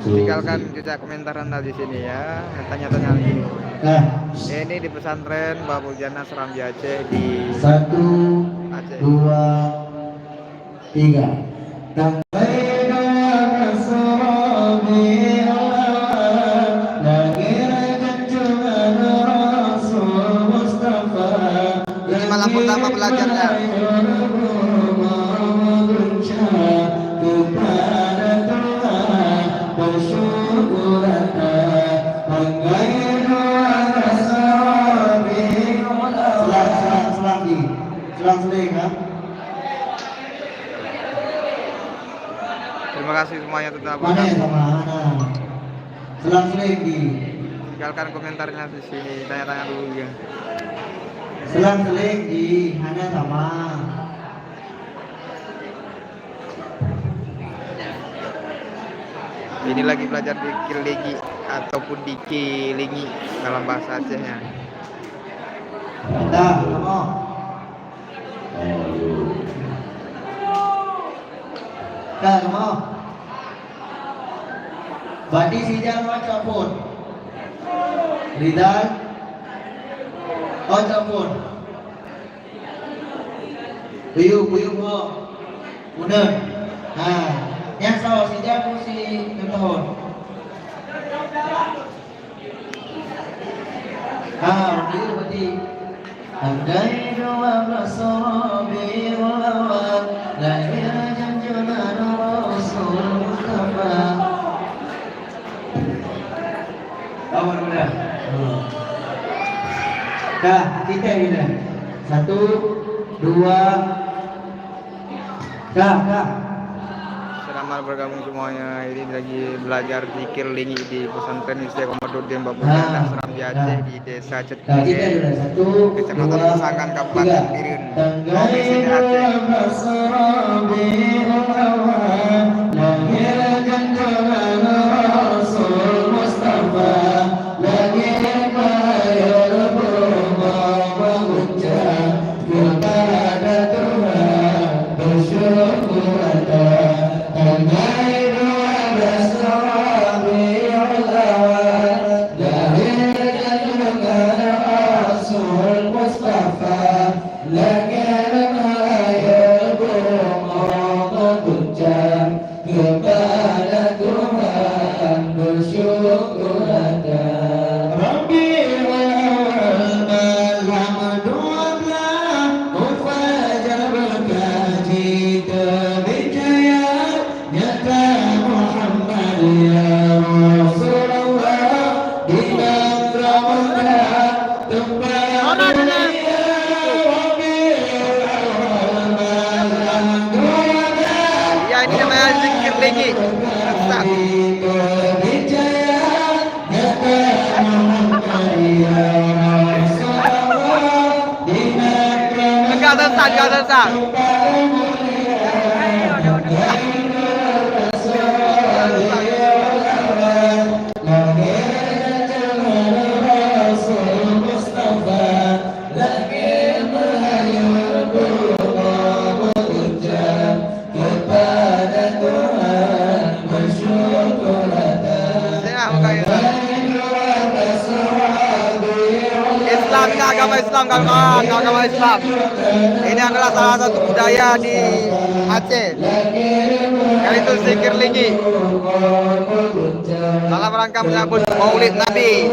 Tinggalkan jejak komentar Anda di sini ya. Tanya-tanya lagi. Ini di pesantren Babul Jannah Serambi Aceh di 1, 2, 3. Ini malam pertama belajarnya. Terima kasih semuanya tetap. Selang lagi. Tinggalkan komentarnya di sini. Tanya-tanya dulu ya. Selang lagi hanya sama. Ini lagi belajar dikir legi ataupun dikilingi dalam bahasa Acehnya. Dah, kamu. Dah, kamu. Badi sijal macam pun. Ridal. Macam pun. Buyuk mo. Mundur. Yang salah sijal pun si tahun. Buyuk berarti. Andai dua bersarabi ulawat lahir junjungan Rasul Mustafa. Awal muda. Dah, kita ini. 1, 2. Dah. Selamat bergabung semuanya. Ini lagi belajar zikir lingi di pesantren Isya Komarudin Babu Jana Serambi Aceh di Desa Cetike, Kecamatan Pesangan, Kabupaten Biren, Provinsi Aceh. Ya, ini namanya zikir lingi. Enggak sesat. Agama Islam. Ini adalah salah satu budaya di Aceh, yaitu zikir lingi dalam rangka menyambut Maulid Nabi.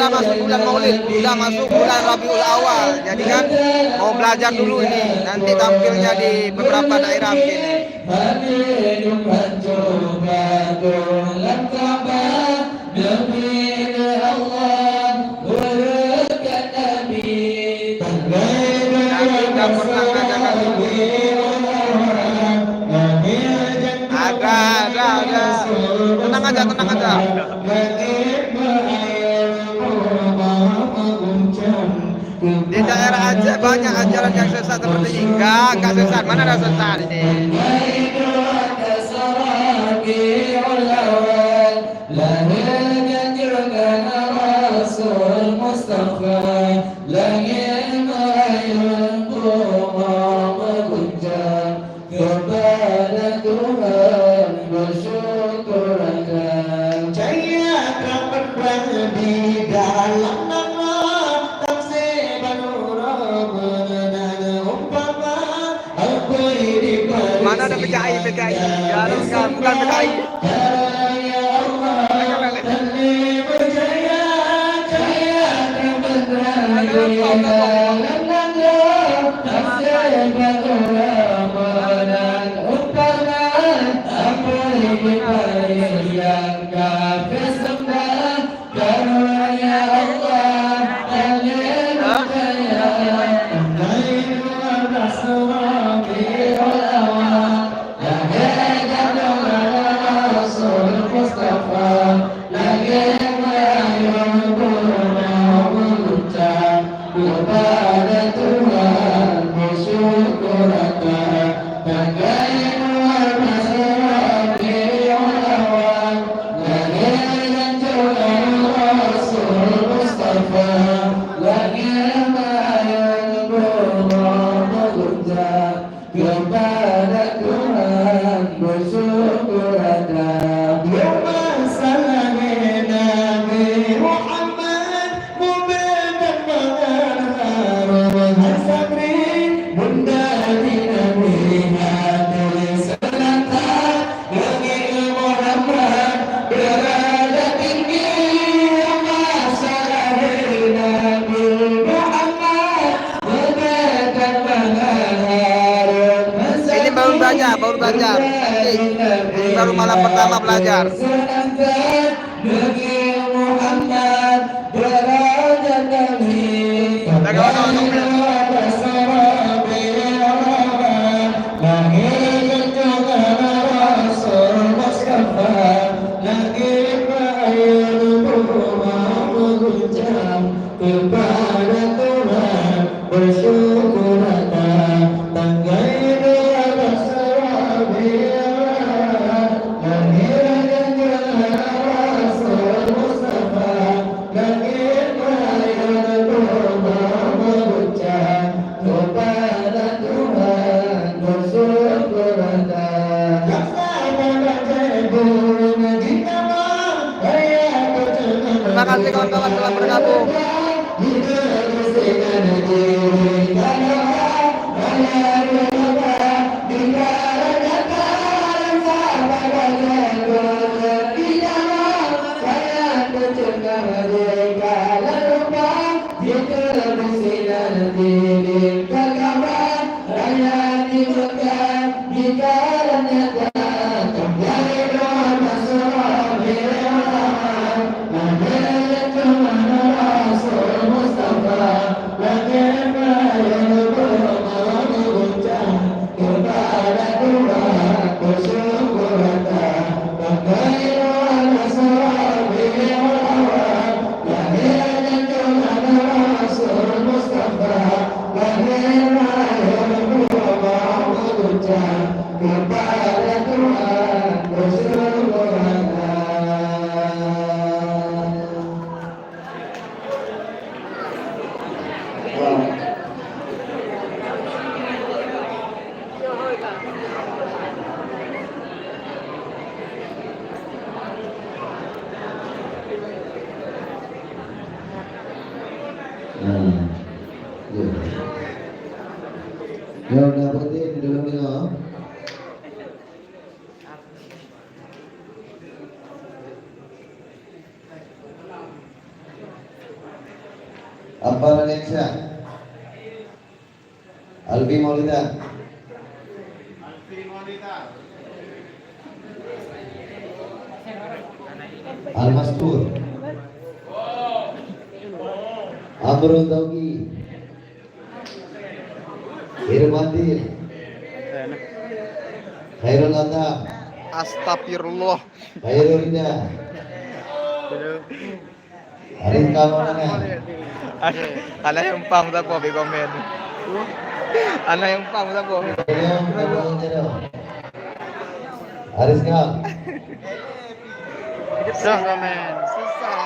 Masuk bulan Maulid, sudah masuk bulan Rabiul Awal. Jadi kan mau belajar dulu ini, nanti tampilnya di beberapa daerah begini. Tenang aja. Di daerah Aceh banyak ajaran yang sesat seperti ini. Enggak sesat. Mana ada sesat ini? Mana ada PKI? Bukan PKI. kepada Tuhan bersyukur atas bangkai luar masyarakat lawan lahir dan Tuhan Rasul Mustafa lahir bayang berucap kepada Tuhan bersyukur atas masalah Nabi Muhammad mubarak mengarah sabri bunda di Nabi hati selatan bagi Muhammad berada tinggi masalah Nabi Muhammad mubarak mengarah Ini baru belajar Ini baru malam pertama belajar. bagi Muhammad berada tinggi kepada Tuhan bersyukur atas tanggai dua berserabi lahir dan jalan Rasul Mustafa lahir bayar berucap kepada Tuhan bersyukur atas Terima kasih kawan-kawan telah bergabung. Yang dapetin di dalamnya apa Alexa? Albi Maulida. Al-Mastur. Amrul Tauqi. Irmandil. Khairul Atam. Astagfirullah. Khairul Rida. Arin Kamanana. Anak yang paham tak apa di komen. Anak yang paham tak apa. Aris Kal. Susah komen. Susah.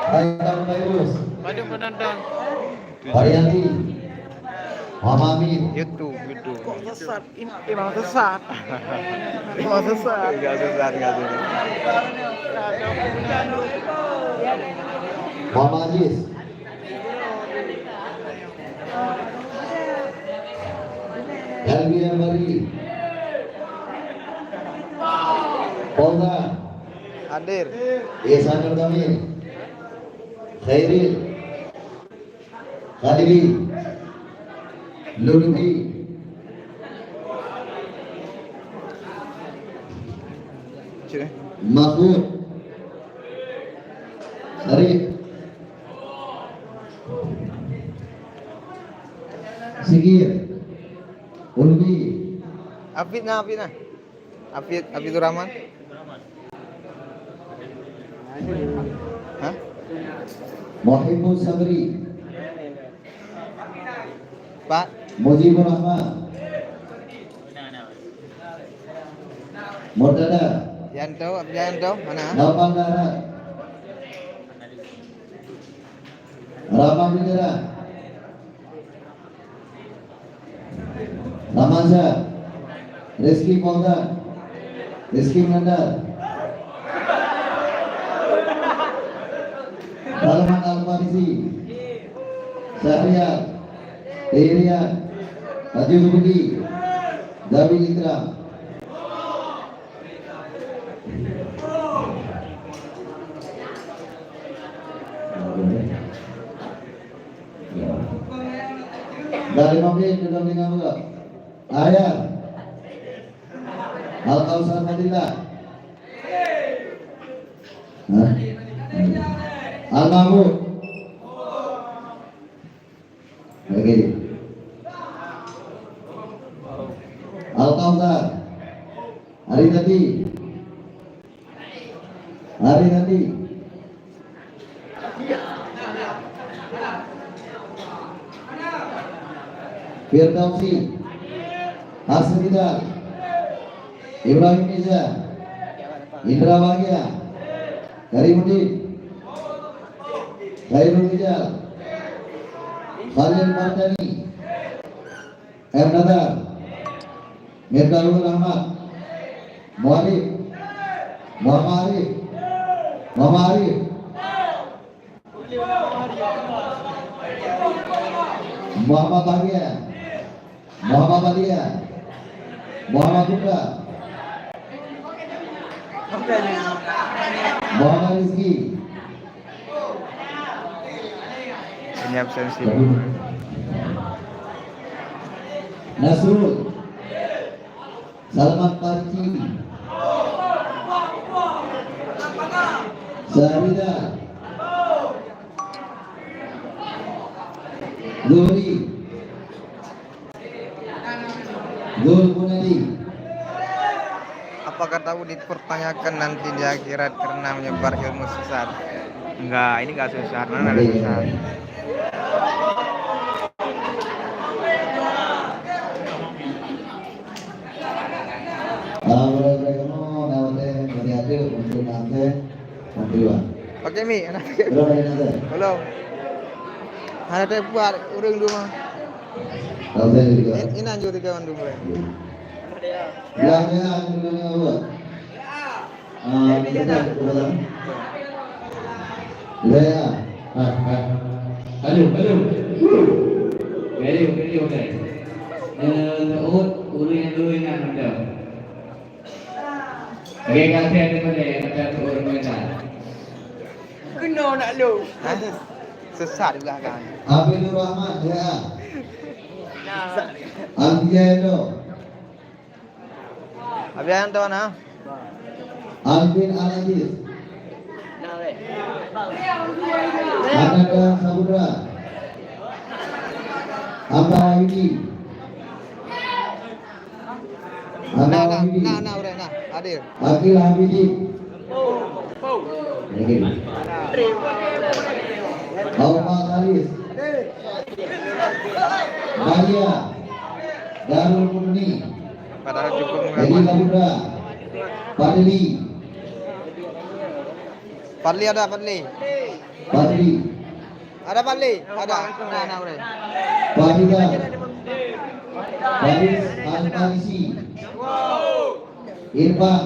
Aitam Virus. Banyak penonton. Varianti. Mama Amin. YouTube. Kok sesat? Ini memang sesat. Memang sesat. Enggak sesat. Mama Ajis. Elvia Mari. Polda. Hadir. Ihsanul Kamil. Khairil. Khadili. Lulubi. Mahmud. Arif. Sigir. Ulbi. Afid Afidur Rahman. Hah? Muhammad Sabri. Pak. Mujibur Rahman. Murtada. Yanto, mana? Naufal Darat. Rama Bidara. Ramansa. Rizky Polda. Rizky Mandar. Salman Al-Farisi. Syahriar. Irian. Haji Budi. David Ikram. Dari Mabit ke dengan juga Ayat Al-Kausar Fadilah Al-Mahmud lagi Al-Kausar Hari tadi Firdausi Hasrida Ibrahim Niza Indra Bahagia Karimuddin Khairul Rijal Khalil Mardani M. Nadar Mirdaul Rahmat Muarif Muhammad Arif Muhammad Bahagia Muhammad Badia Muhammad Putra Muhammad Rizki Ini absensi. Nasrul Salman Parci Syarida Luri Zul Munadi. Apakah tahu dipertanyakan nanti di akhirat karena menyebar ilmu sesat? Enggak, ini enggak sesat. Mana ada sesat? Oke Mi, anak. Belum. Ada teh buat urang dulu mah. Ini anjur tiga orang dulu. Halo. Very okay. Uruin ada. Oke, kasih ada turun mana? Kena nak lu. Sesat juga kan. Abidur Rahman ya. Albiano. Abian tu mana? Albin Al-Aziz. Ananda Sabudra. Amba Widi. Nah, udah nah, adil. Akil Hamidi. Alma Khalis. Maria. Darul Murni. Padahal cukup Edi Sabudra. Padli. Padli ada Padli. Padli. Ada Padli. Ada. Nah, udah. Padida. Baris Al-Farisi. Irfan.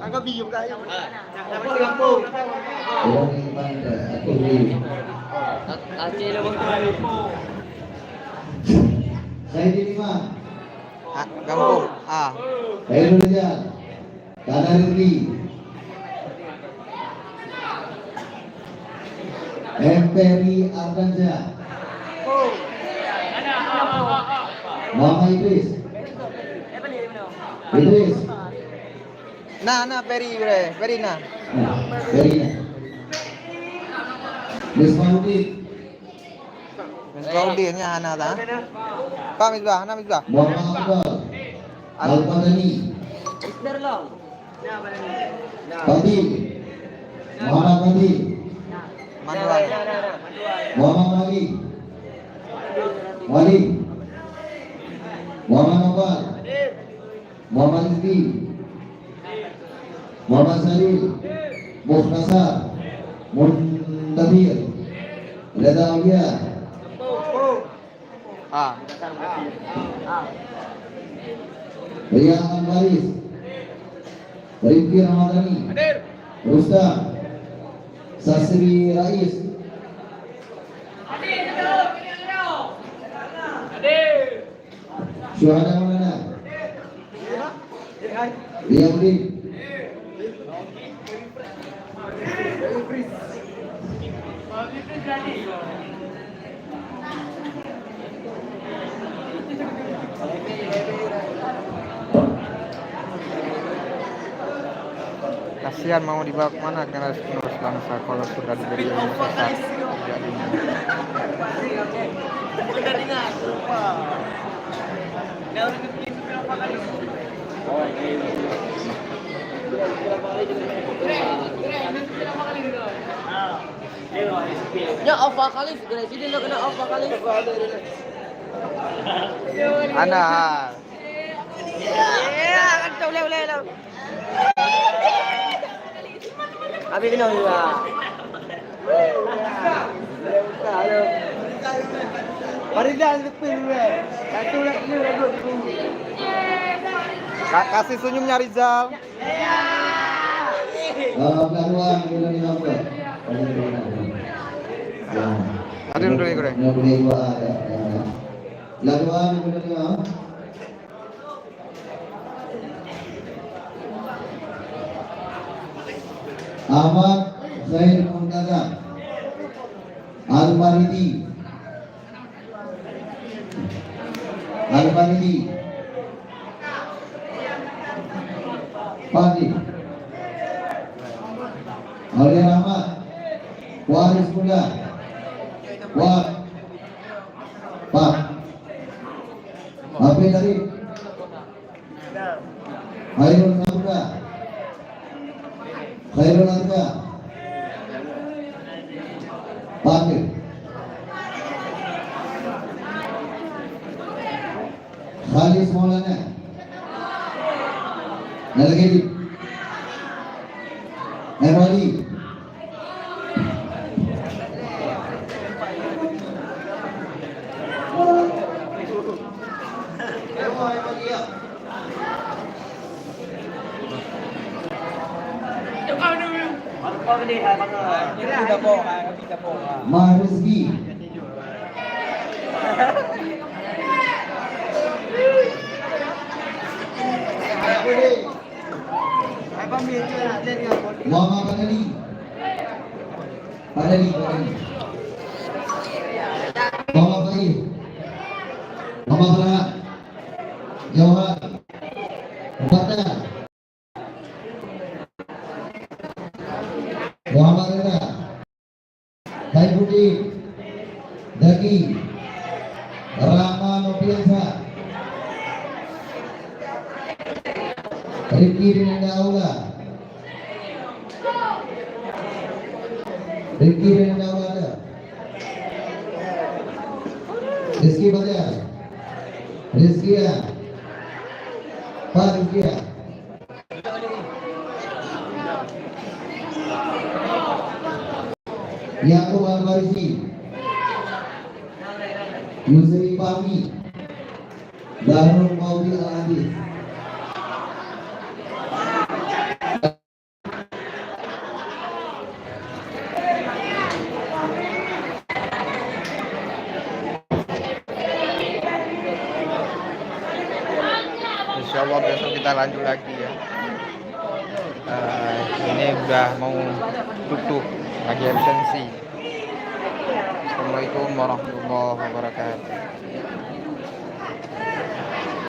Angkat bium kaya. Orang Irfan aku ni. Saya di lima. Kampung. Saya Nurja. Tanah Rizli. Emperi Ardanza. Muhammad Idris. Nah, Peri nah. Peri. Misbahudin. Misbahudinnya Hana dah. Pak Misbah, Hana Misbah. Muhammad Abdul. Al-Fadani. Fadil. Muhammad Fadil. Manduan. Muhammad Ali. Wali, Muhammad Nopal, Muhammad Rizki, Muhammad Salil, Mukhtasar, Muntadir, Reza Aulia, Rian Anwaris, Rifki Ramadhani, Rustam, Sasri Rais, Syuhada Maulana, Riyadudin, Kasihan mau dibawa kemana karena penerus bangsa kalau sudah diberi ilmu sesat jadinya. Ya apa kali presiden lo kena apa kali? Ana. Ya kan tahu leh. Abi kena juga. Maridan dipil we. Satu lagi dua. Kasih senyumnya Rizal. Pelaluan Indonesia apa? Ada yang dulu goreng. Pelaluan Indonesia. Ahmad Zaid Muntaza, Al-Maridi, Pandi, Aulia Rahmat, Waris Muda, Pak, Habib Arif, Khairul Sabda, Khairul Arga, Pakir, Khalis Maulana, Nalgedi, Erwali, Mahrizki, Muhammad Padali, Muhammad Bayi, Muhammad Farah, Jawad, Muhammad Muhammad Reza, Saifuddin, Zaki, Rama Nopiansa, Rifki Rinanda Aula, ada, Rizki Badar, Rizkia, Pak Rizkia, Yaakob Al-Farisi, Yusri Fahmi, Darul Maudi Al-Hadis, Insyaallah besok kita lanjut lagi ya. Ini udah mau tutup lagi absensi. Assalamualaikum warahmatullahi wabarakatuh.